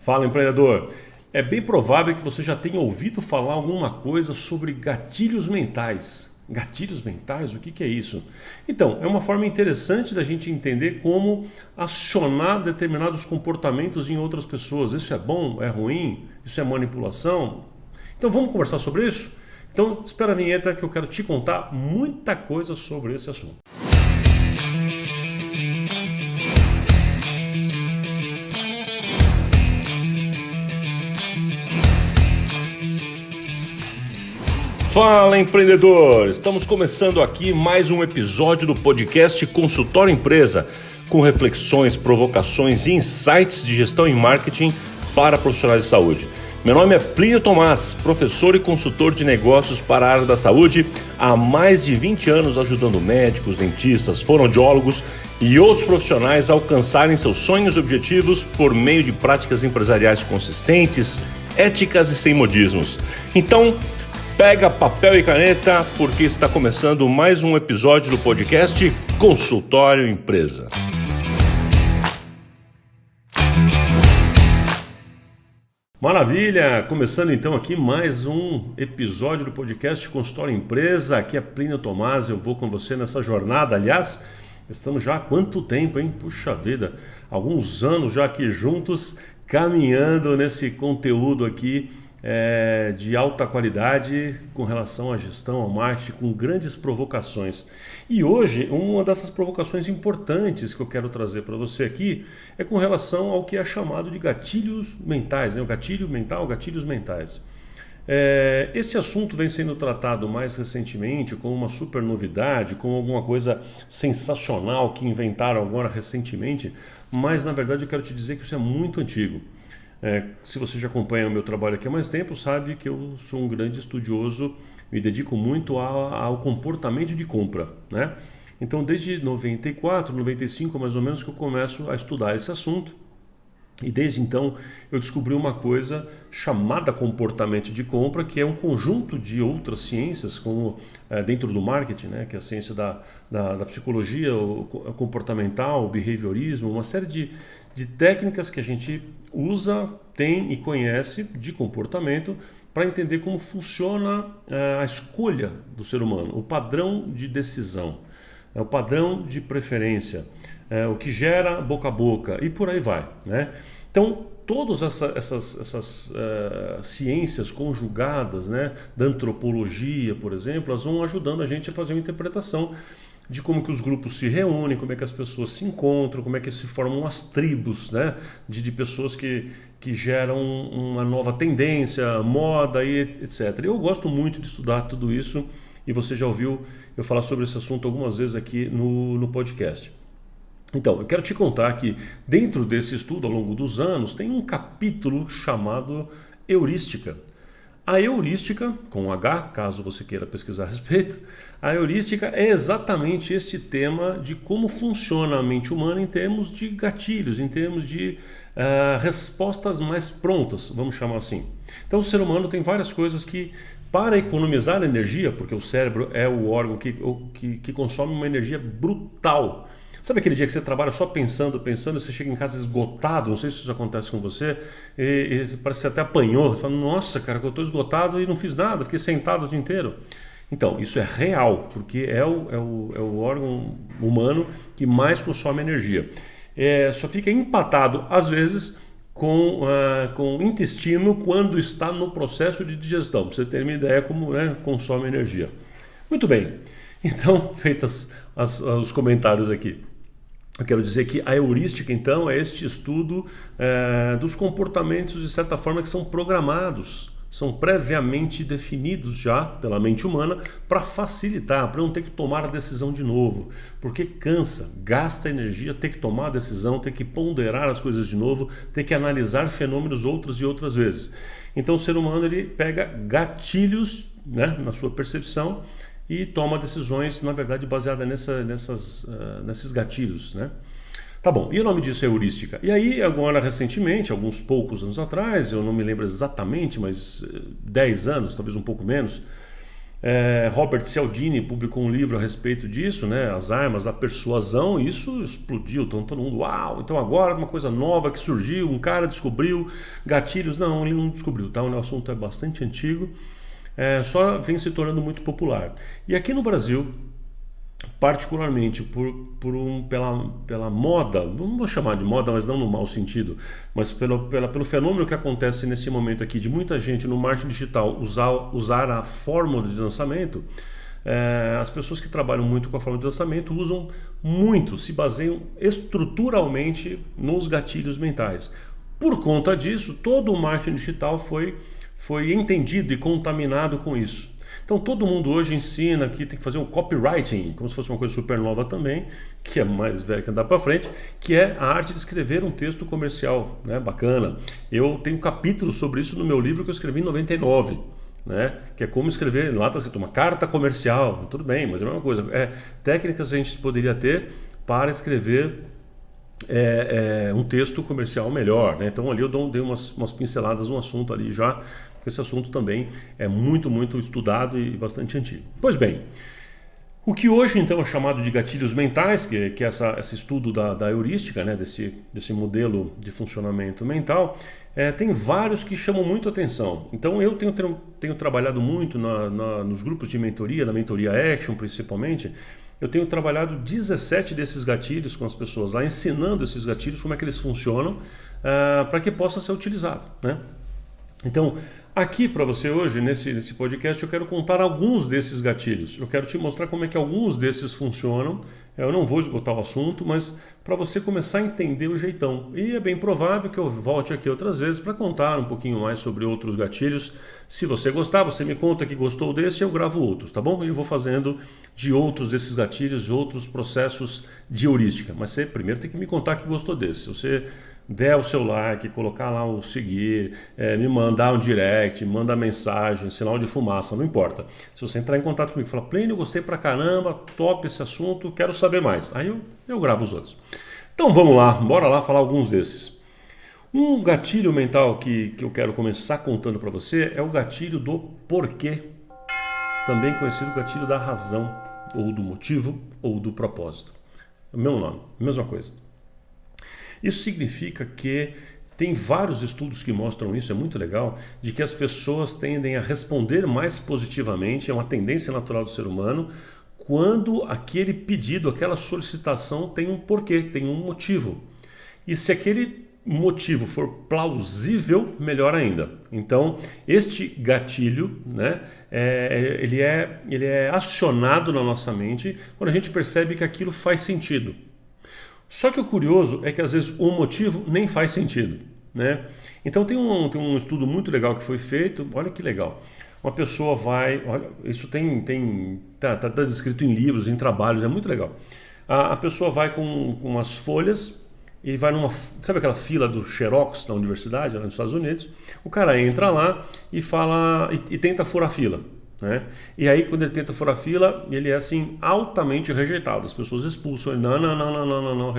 Fala, empreendedor! É bem provável que você já tenha ouvido falar alguma coisa sobre gatilhos mentais. Gatilhos mentais? O que é isso? Então, é uma forma interessante da gente entender como acionar determinados comportamentos em outras pessoas. Isso é bom? É ruim? Isso é manipulação? Então, vamos conversar sobre isso? Então, espera a vinheta que eu quero te contar muita coisa sobre esse assunto. Fala, empreendedor! Estamos começando aqui mais um episódio do podcast Consultório Empresa, com reflexões, provocações e insights de gestão e marketing para profissionais de saúde. Meu nome é Plínio Tomás, professor e consultor de negócios para a área da saúde, há mais de 20 anos ajudando médicos, dentistas, fonoaudiólogos e outros profissionais a alcançarem seus sonhos e objetivos por meio de práticas empresariais consistentes, éticas e sem modismos. Então, pega papel e caneta, porque está começando mais um episódio do podcast Consultório Empresa. Maravilha! Começando então aqui mais um episódio do podcast Consultório Empresa. Aqui é Plínio Tomás, eu vou com você nessa jornada. Aliás, estamos já há quanto tempo, hein? Puxa vida, alguns anos já aqui juntos, caminhando nesse conteúdo aqui de alta qualidade com relação à gestão, ao marketing, com grandes provocações. E hoje, uma dessas provocações importantes que eu quero trazer para você aqui é com relação ao que é chamado de gatilhos mentais, né? O gatilho mental, gatilhos mentais. Este assunto vem sendo tratado mais recentemente como uma super novidade, como alguma coisa sensacional que inventaram agora recentemente, mas na verdade eu quero te dizer que isso é muito antigo. Se você já acompanha o meu trabalho aqui há mais tempo, sabe que eu sou um grande estudioso, me dedico muito ao comportamento de compra, né? Então, desde 94, 95 mais ou menos que eu começo a estudar esse assunto. E desde então eu descobri uma coisa chamada comportamento de compra, que é um conjunto de outras ciências, como dentro do marketing, né, que é a ciência da psicologia, o comportamental, o behaviorismo, uma série de técnicas que a gente usa, tem e conhece de comportamento para entender como funciona a escolha do ser humano, o padrão de decisão, o padrão de preferência, o que gera boca a boca e por aí vai, né? Então, todas essas ciências conjugadas, né, da antropologia, por exemplo, elas vão ajudando a gente a fazer uma interpretação de como que os grupos se reúnem, como é que as pessoas se encontram, como é que se formam as tribos, né, de pessoas que geram uma nova tendência, moda e etc. Eu gosto muito de estudar tudo isso e você já ouviu eu falar sobre esse assunto algumas vezes aqui no podcast. Então, eu quero te contar que dentro desse estudo, ao longo dos anos, tem um capítulo chamado heurística. A heurística, com H, caso você queira pesquisar a respeito, a heurística é exatamente este tema de como funciona a mente humana em termos de gatilhos, em termos de respostas mais prontas, vamos chamar assim. Então, o ser humano tem várias coisas que, para economizar energia, porque o cérebro é o órgão que consome uma energia brutal. Sabe aquele dia que você trabalha só pensando, e você chega em casa esgotado, não sei se isso acontece com você, e parece que você até apanhou, você fala, nossa cara, que eu estou esgotado e não fiz nada, fiquei sentado o dia inteiro. Então, isso é real, porque é o órgão humano que mais consome energia. Só fica empatado, às vezes, com o intestino quando está no processo de digestão, para você ter uma ideia como, né, consome energia. Muito bem, então, feitos os comentários aqui, eu quero dizer que a heurística, então, é este estudo dos comportamentos, de certa forma, que são programados, são previamente definidos já pela mente humana para facilitar, para não ter que tomar a decisão de novo, porque cansa, gasta energia ter que tomar a decisão, ter que ponderar as coisas de novo, ter que analisar fenômenos outras e outras vezes. Então, o ser humano ele pega gatilhos, né, na sua percepção, e toma decisões, na verdade, baseadas nesses gatilhos, né? Tá bom, e o nome disso é heurística. E aí, agora, recentemente, alguns poucos anos atrás, eu não me lembro exatamente, mas 10 anos, talvez um pouco menos, Robert Cialdini publicou um livro a respeito disso, né? As armas da persuasão, e isso explodiu, então todo mundo, uau, então agora uma coisa nova que surgiu, um cara descobriu gatilhos. Não, ele não descobriu, tá? O assunto é bastante antigo, só vem se tornando muito popular. E aqui no Brasil, particularmente pela moda, não vou chamar de moda, mas não no mau sentido, mas pelo fenômeno que acontece nesse momento aqui, de muita gente no marketing digital usar a fórmula de lançamento. As pessoas que trabalham muito com a fórmula de lançamento usam muito, se baseiam estruturalmente nos gatilhos mentais. Por conta disso, todo o marketing digital foi entendido e contaminado com isso. Então todo mundo hoje ensina que tem que fazer um copywriting, como se fosse uma coisa super nova também, que é mais velha que andar para frente, que é a arte de escrever um texto comercial, né? Bacana. Eu tenho capítulos sobre isso no meu livro que eu escrevi em 99, né? Que é como escrever, lá está escrito uma carta comercial, tudo bem, mas é a mesma coisa. Técnicas que a gente poderia ter para escrever um texto comercial melhor, né? Então ali eu dei umas pinceladas no assunto ali já, porque esse assunto também é muito, muito estudado e bastante antigo. Pois bem, o que hoje então é chamado de gatilhos mentais, que é esse estudo da heurística, né? desse modelo de funcionamento mental, tem vários que chamam muito atenção. Então eu tenho trabalhado muito nos grupos de mentoria, na mentoria Action principalmente. Eu tenho trabalhado 17 desses gatilhos com as pessoas lá, ensinando esses gatilhos, como é que eles funcionam, para que possa ser utilizado, né? Então, aqui para você hoje, nesse podcast, eu quero contar alguns desses gatilhos. Eu quero te mostrar como é que alguns desses funcionam. Eu não vou esgotar o assunto, mas para você começar a entender o jeitão. E é bem provável que eu volte aqui outras vezes para contar um pouquinho mais sobre outros gatilhos. Se você gostar, você me conta que gostou desse e eu gravo outros, tá bom? Eu vou fazendo de outros desses gatilhos, outros processos de heurística. Mas você primeiro tem que me contar que gostou desse. Se você der o seu like, colocar lá o seguir, me mandar um direct, mandar mensagem, sinal de fumaça, não importa. Se você entrar em contato comigo e falar, Plínio, gostei pra caramba, top esse assunto, quero saber mais. Aí eu gravo os outros. Então vamos lá, bora lá falar alguns desses. Um gatilho mental que eu quero começar contando para você é o gatilho do porquê, também conhecido gatilho da razão, ou do motivo, ou do propósito. É o mesmo nome, mesma coisa. Isso significa que tem vários estudos que mostram isso, é muito legal, de que as pessoas tendem a responder mais positivamente, é uma tendência natural do ser humano, quando aquele pedido, aquela solicitação tem um porquê, tem um motivo. E se aquele motivo for plausível, melhor ainda. Então, este gatilho, né, ele é acionado na nossa mente quando a gente percebe que aquilo faz sentido. Só que o curioso é que às vezes o motivo nem faz sentido, né? Então tem um estudo muito legal que foi feito, olha que legal. Uma pessoa vai, olha, isso tá descrito em livros, em trabalhos, é muito legal. A pessoa vai com umas folhas e vai sabe aquela fila do Xerox da universidade, lá nos Estados Unidos? O cara entra lá e fala e tenta furar a fila. Né? E aí quando ele tenta furar a fila, ele é assim altamente rejeitado. As pessoas expulsam ele, não,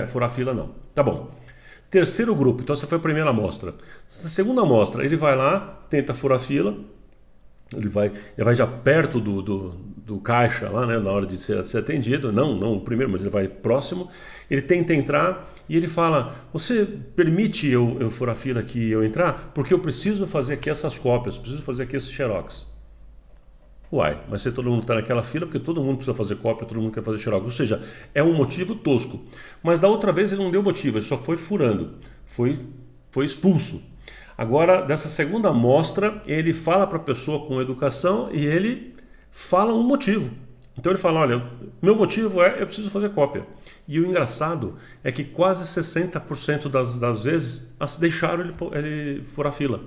furar a fila não. Tá bom. Terceiro grupo, então essa foi a primeira amostra. Essa segunda amostra, ele vai lá, tenta furar a fila, ele vai já perto do caixa lá, né, na hora de ser atendido, não o primeiro, mas ele vai próximo, ele tenta entrar e ele fala, você permite eu furar a fila aqui e eu entrar? Porque eu preciso fazer aqui essas cópias, preciso fazer aqui esse xerox. Uai, mas se todo mundo está naquela fila, porque todo mundo precisa fazer cópia, todo mundo quer fazer xerox. Ou seja, é um motivo tosco. Mas da outra vez ele não deu motivo, ele só foi furando, foi expulso. Agora, dessa segunda amostra, ele fala para a pessoa com educação e ele fala um motivo. Então ele fala, olha, meu motivo eu preciso fazer cópia. E o engraçado é que quase 60% das vezes deixaram ele furar a fila.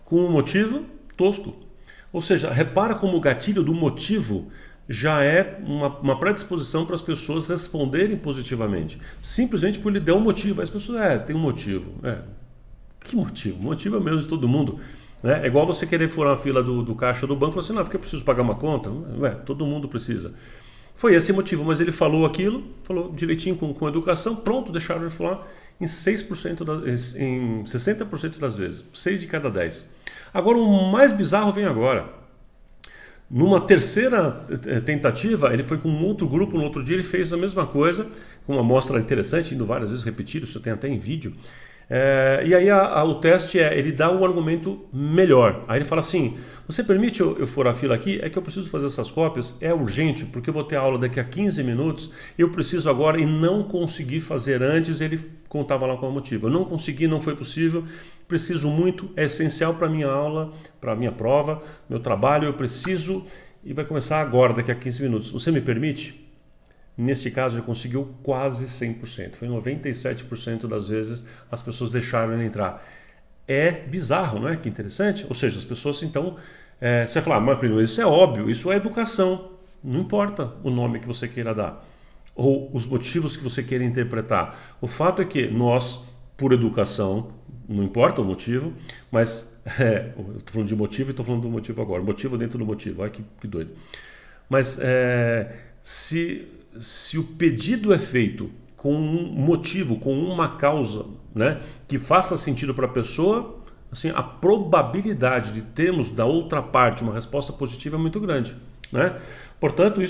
Com um motivo tosco. Ou seja, repara como o gatilho do motivo já é uma predisposição para as pessoas responderem positivamente. Simplesmente por ele dar um motivo. As pessoas, tem um motivo. Que motivo? O motivo é o mesmo de todo mundo. Né? É igual você querer furar a fila do caixa do banco e falar assim, não, porque eu preciso pagar uma conta. Todo mundo precisa. Foi esse o motivo, mas ele falou aquilo, falou direitinho com educação, pronto, deixaram ele falar em 60% das vezes. 6 de cada 10. Agora, o mais bizarro vem agora. Numa terceira tentativa, ele foi com um outro grupo, no outro dia ele fez a mesma coisa, com uma amostra interessante, indo várias vezes repetido, isso tem até em vídeo. E aí o teste ele dá um argumento melhor. Aí ele fala assim: você permite eu furar a fila aqui? É que eu preciso fazer essas cópias, é urgente, porque eu vou ter aula daqui a 15 minutos, eu preciso agora e não consegui fazer antes. Ele contava lá qual o motivo. Eu não consegui, não foi possível, preciso muito, é essencial para a minha aula, para a minha prova, meu trabalho, eu preciso e vai começar agora, daqui a 15 minutos. Você me permite? Nesse caso, ele conseguiu quase 100%. Foi 97% das vezes as pessoas deixaram ele entrar. É bizarro, não é? Que interessante. Ou seja, as pessoas então... você vai falar, mas primo, isso é óbvio, isso é educação. Não importa o nome que você queira dar ou os motivos que você queira interpretar. O fato é que nós, por educação, não importa o motivo, mas... eu estou falando de motivo e estou falando do motivo agora. Motivo dentro do motivo. Olha que doido. Mas se o pedido é feito com um motivo, com uma causa, né, que faça sentido para a pessoa, assim, a probabilidade de termos da outra parte uma resposta positiva é muito grande, né? Portanto,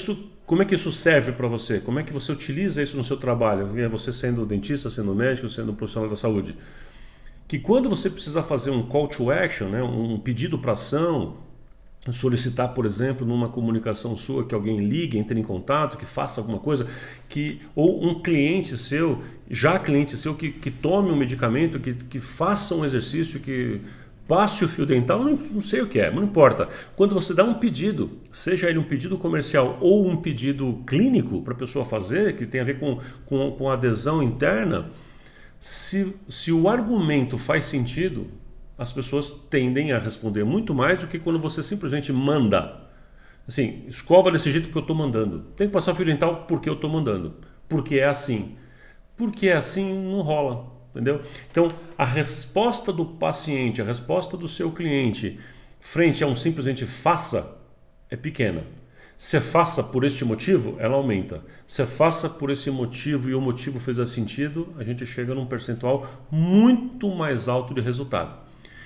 como é que isso serve para você? Como é que você utiliza isso no seu trabalho? Você sendo dentista, sendo médico, sendo profissional da saúde. Que quando você precisa fazer um call to action, né, um pedido para ação, solicitar, por exemplo, numa comunicação sua que alguém ligue, entre em contato, que faça alguma coisa, ou um cliente seu, que tome um medicamento, que faça um exercício, que passe o fio dental, não sei o que é, mas não importa. Quando você dá um pedido, seja ele um pedido comercial ou um pedido clínico para a pessoa fazer, que tem a ver com adesão interna, se o argumento faz sentido, as pessoas tendem a responder muito mais do que quando você simplesmente manda. Assim, escova desse jeito porque eu estou mandando. Tem que passar fio dental porque eu estou mandando. Porque é assim. Porque é assim não rola, entendeu? Então, a resposta do paciente, a resposta do seu cliente frente a um simplesmente faça é pequena. Se faça por este motivo, ela aumenta. Se faça por esse motivo e o motivo fez sentido, a gente chega num percentual muito mais alto de resultado.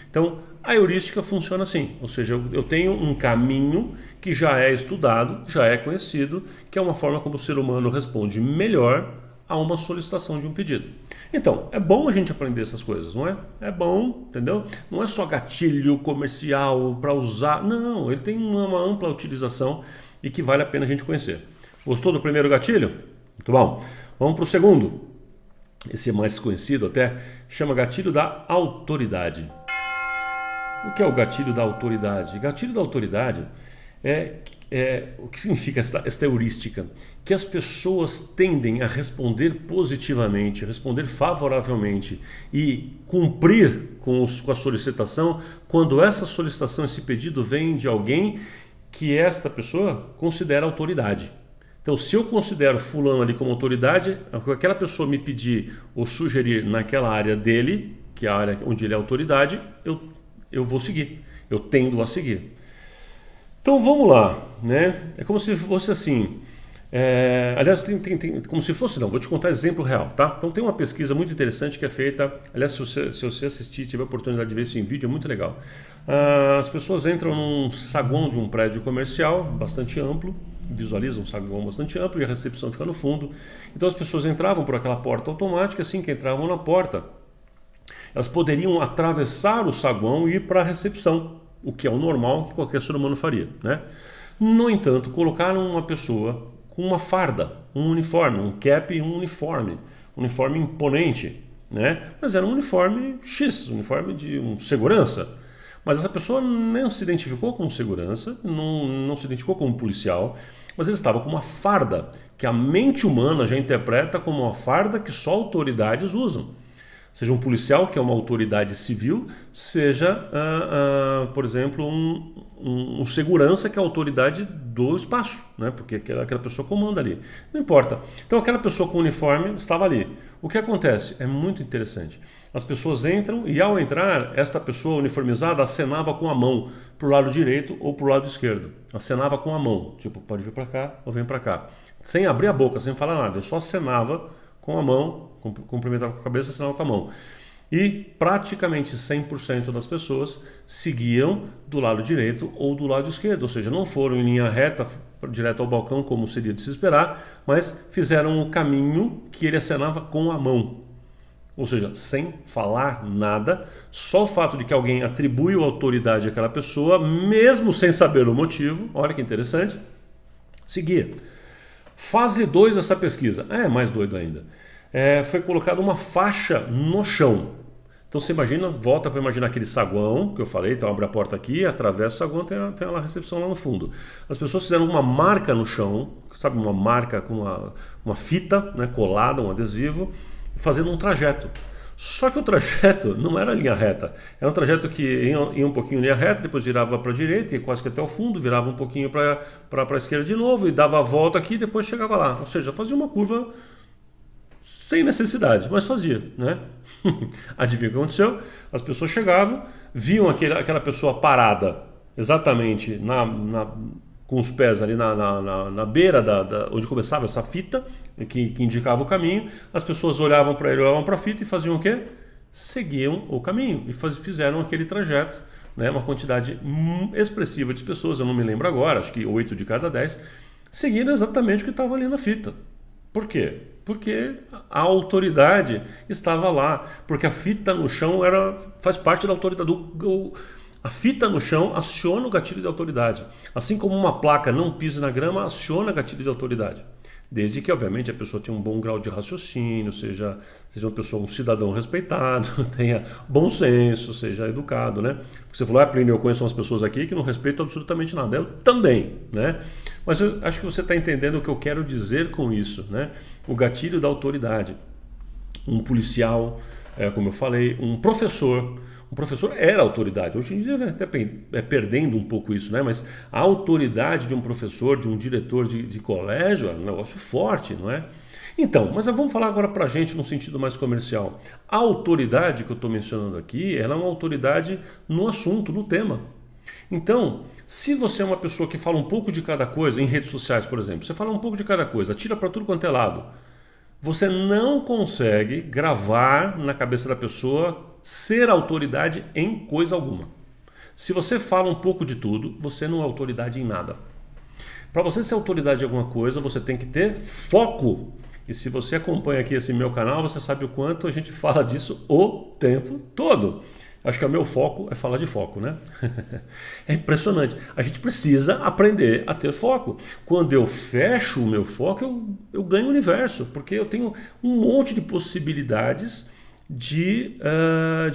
Então, a heurística funciona assim, ou seja, eu tenho um caminho que já é estudado, já é conhecido, que é uma forma como o ser humano responde melhor a uma solicitação de um pedido. Então, é bom a gente aprender essas coisas, não é? É bom, entendeu? Não é só gatilho comercial para usar, não, ele tem uma ampla utilização e que vale a pena a gente conhecer. Gostou do primeiro gatilho? Muito bom. Vamos para o segundo. Esse é mais conhecido até, chama gatilho da autoridade. O que é o gatilho da autoridade? Gatilho da autoridade o que significa esta heurística? Que as pessoas tendem a responder positivamente, responder favoravelmente e cumprir com a solicitação quando essa solicitação, esse pedido vem de alguém que esta pessoa considera autoridade. Então, se eu considero fulano ali como autoridade, aquela pessoa me pedir ou sugerir naquela área dele, que é a área onde ele é autoridade, eu vou seguir, eu tendo a seguir. Então vamos lá, né? É como se fosse assim. Aliás, como se fosse, não, vou te contar exemplo real, tá? Então tem uma pesquisa muito interessante que é feita. Aliás, se você assistir, tiver a oportunidade de ver isso em vídeo, é muito legal. As pessoas entram num saguão de um prédio comercial bastante amplo, visualizam um saguão bastante amplo e a recepção fica no fundo. Então as pessoas entravam por aquela porta automática, assim que entravam na porta, elas poderiam atravessar o saguão e ir para a recepção, o que é o normal que qualquer ser humano faria, né? No entanto, colocaram uma pessoa com uma farda, um uniforme, um cap e um uniforme imponente, né? Mas era um uniforme X, um uniforme de segurança. Mas essa pessoa não se identificou como segurança, não se identificou como policial, mas ele estava com uma farda, que a mente humana já interpreta como uma farda que só autoridades usam. Seja um policial, que é uma autoridade civil, seja, por exemplo, um segurança, que é a autoridade do espaço, né? Porque aquela pessoa comanda ali. Não importa. Então aquela pessoa com uniforme estava ali. O que acontece? É muito interessante. As pessoas entram e ao entrar, esta pessoa uniformizada acenava com a mão para o lado direito ou para o lado esquerdo. Acenava com a mão, tipo, pode vir para cá ou vem para cá. Sem abrir a boca, sem falar nada. Eu só acenava com a mão, cumprimentava com a cabeça, acenava com a mão. E praticamente 100% das pessoas seguiam do lado direito ou do lado esquerdo, ou seja, não foram em linha reta direto ao balcão como seria de se esperar, mas fizeram o caminho que ele acenava com a mão. Ou seja, sem falar nada, só o fato de que alguém atribuiu autoridade àquela pessoa, mesmo sem saber o motivo, olha que interessante, seguia. Fase 2 dessa pesquisa, é mais doido ainda, foi colocada uma faixa no chão. Então você imagina, volta para imaginar aquele saguão que eu falei, então abre a porta aqui, atravessa o saguão, tem a recepção lá no fundo. As pessoas fizeram uma marca no chão, sabe, uma marca com uma fita, né, colada, um adesivo, fazendo um trajeto. Só que o trajeto não era linha reta, era um trajeto que ia um pouquinho em linha reta, depois virava para a direita, ia quase que até o fundo, virava um pouquinho para a esquerda de novo, e dava a volta aqui e depois chegava lá. Ou seja, fazia uma curva sem necessidade, mas fazia, né? Adivinha o que aconteceu? As pessoas chegavam, viam aquela pessoa parada exatamente com os pés ali na beira onde começava essa fita que indicava o caminho. As pessoas olhavam para ele, olhavam para a fita e faziam o quê? Seguiam o caminho e fizeram aquele trajeto, né? Uma quantidade expressiva de pessoas, eu não me lembro agora, acho que 8 de cada 10, seguiram exatamente o que estava ali na fita. Por quê? Porque a autoridade estava lá, porque a fita no chão faz parte da autoridade. A fita no chão aciona o gatilho de autoridade. Assim como uma placa não pise na grama, aciona gatilho de autoridade. Desde que, obviamente, a pessoa tenha um bom grau de raciocínio, seja uma pessoa, um cidadão respeitado, tenha bom senso, seja educado, né? Você falou, Plínio, eu conheço umas pessoas aqui que não respeitam absolutamente nada. Eu também, né? Mas eu acho que você está entendendo o que eu quero dizer com isso, né? O gatilho da autoridade. Um policial, como eu falei, um professor. O professor era autoridade. Hoje em dia até perdendo um pouco isso, né? Mas a autoridade de um professor, de um diretor de colégio, é um negócio forte, não é? Então, mas vamos falar agora para a gente no sentido mais comercial. A autoridade que eu estou mencionando aqui, ela é uma autoridade no assunto, no tema. Então, se você é uma pessoa que fala um pouco de cada coisa, em redes sociais, por exemplo, você fala um pouco de cada coisa, tira para tudo quanto é lado, você não consegue gravar na cabeça da pessoa ser autoridade em coisa alguma. Se você fala um pouco de tudo, você não é autoridade em nada. Para você ser autoridade em alguma coisa, você tem que ter foco. E se você acompanha aqui esse meu canal, você sabe o quanto a gente fala disso o tempo todo. Acho que o meu foco é falar de foco, né? É impressionante. A gente precisa aprender a ter foco. Quando eu fecho o meu foco, eu ganho o universo, porque eu tenho um monte de possibilidades de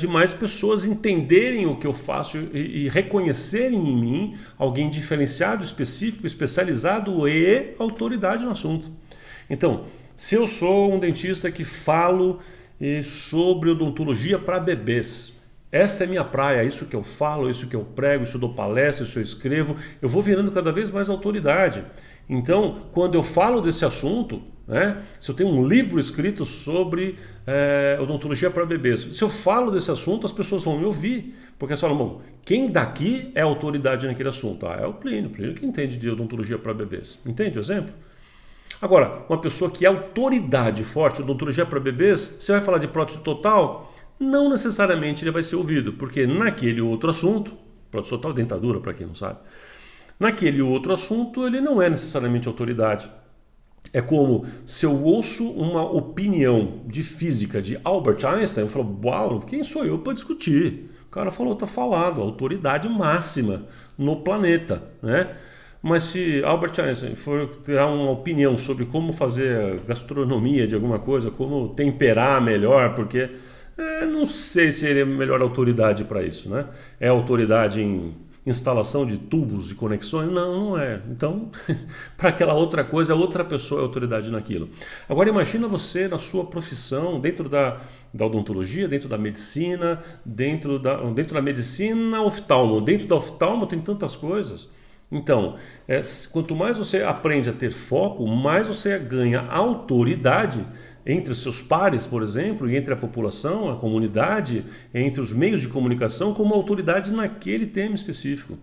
mais pessoas entenderem o que eu faço e reconhecerem em mim alguém diferenciado, específico, especializado e autoridade no assunto. Então, se eu sou um dentista que falo sobre odontologia para bebês, essa é minha praia, isso que eu falo, isso que eu prego, isso eu dou palestra, isso eu escrevo, eu vou virando cada vez mais autoridade. Então, quando eu falo desse assunto, né, se eu tenho um livro escrito sobre odontologia para bebês, se eu falo desse assunto, as pessoas vão me ouvir, porque elas falam, bom, quem daqui é autoridade naquele assunto? É o Plínio que entende de odontologia para bebês. Entende o exemplo? Agora, uma pessoa que é autoridade forte, odontologia para bebês, você vai falar de prótese total, não necessariamente ele vai ser ouvido, porque naquele outro assunto, prótese total, dentadura para quem não sabe, naquele outro assunto ele não é necessariamente autoridade. É como se eu ouço uma opinião de física de Albert Einstein, eu falo, uau, quem sou eu para discutir? O cara falou, está falado, autoridade máxima no planeta, né? Mas se Albert Einstein for ter uma opinião sobre como fazer gastronomia de alguma coisa, como temperar melhor, porque não sei se ele é a melhor autoridade para isso, né? É autoridade em instalação de tubos e conexões? Não é. Então, para aquela outra coisa, outra pessoa é autoridade naquilo. Agora imagina você na sua profissão, dentro da odontologia, dentro da medicina, dentro da medicina oftalmo. Dentro da oftalmo tem tantas coisas. Então, quanto mais você aprende a ter foco, mais você ganha autoridade entre os seus pares, por exemplo, e entre a população, a comunidade, entre os meios de comunicação, como autoridade naquele tema específico.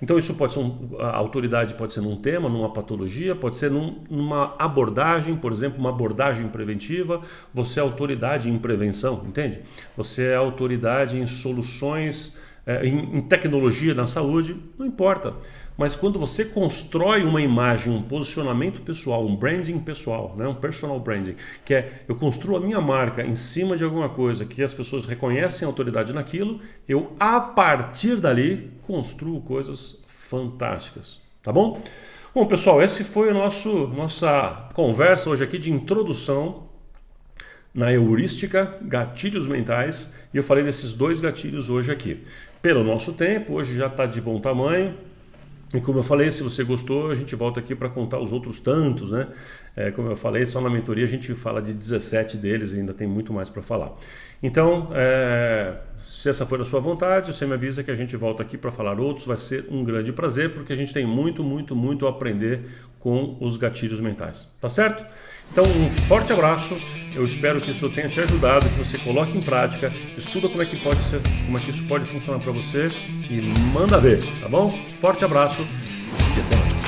Então isso pode ser a autoridade pode ser num tema, numa patologia, pode ser numa abordagem, por exemplo, uma abordagem preventiva. Você é autoridade em prevenção, entende? Você é autoridade em soluções, em tecnologia na saúde, não importa. Mas quando você constrói uma imagem, um posicionamento pessoal, um branding pessoal, né? Um personal branding, que é eu construo a minha marca em cima de alguma coisa que as pessoas reconhecem a autoridade naquilo, eu a partir dali construo coisas fantásticas, tá bom? Bom, pessoal, esse foi nossa conversa hoje aqui de introdução na heurística, gatilhos mentais, e eu falei desses 2 gatilhos hoje aqui. Pelo nosso tempo, hoje já está de bom tamanho. E como eu falei, se você gostou, a gente volta aqui para contar os outros tantos, né? Como eu falei, só na mentoria a gente fala de 17 deles e ainda tem muito mais para falar. Então, se essa for a sua vontade, você me avisa que a gente volta aqui para falar outros. Vai ser um grande prazer, porque a gente tem muito a aprender com os gatilhos mentais. Tá certo? Então, um forte abraço. Eu espero que isso tenha te ajudado, que você coloque em prática, estuda como é que isso pode funcionar para você e manda ver, tá bom? Forte abraço e até mais.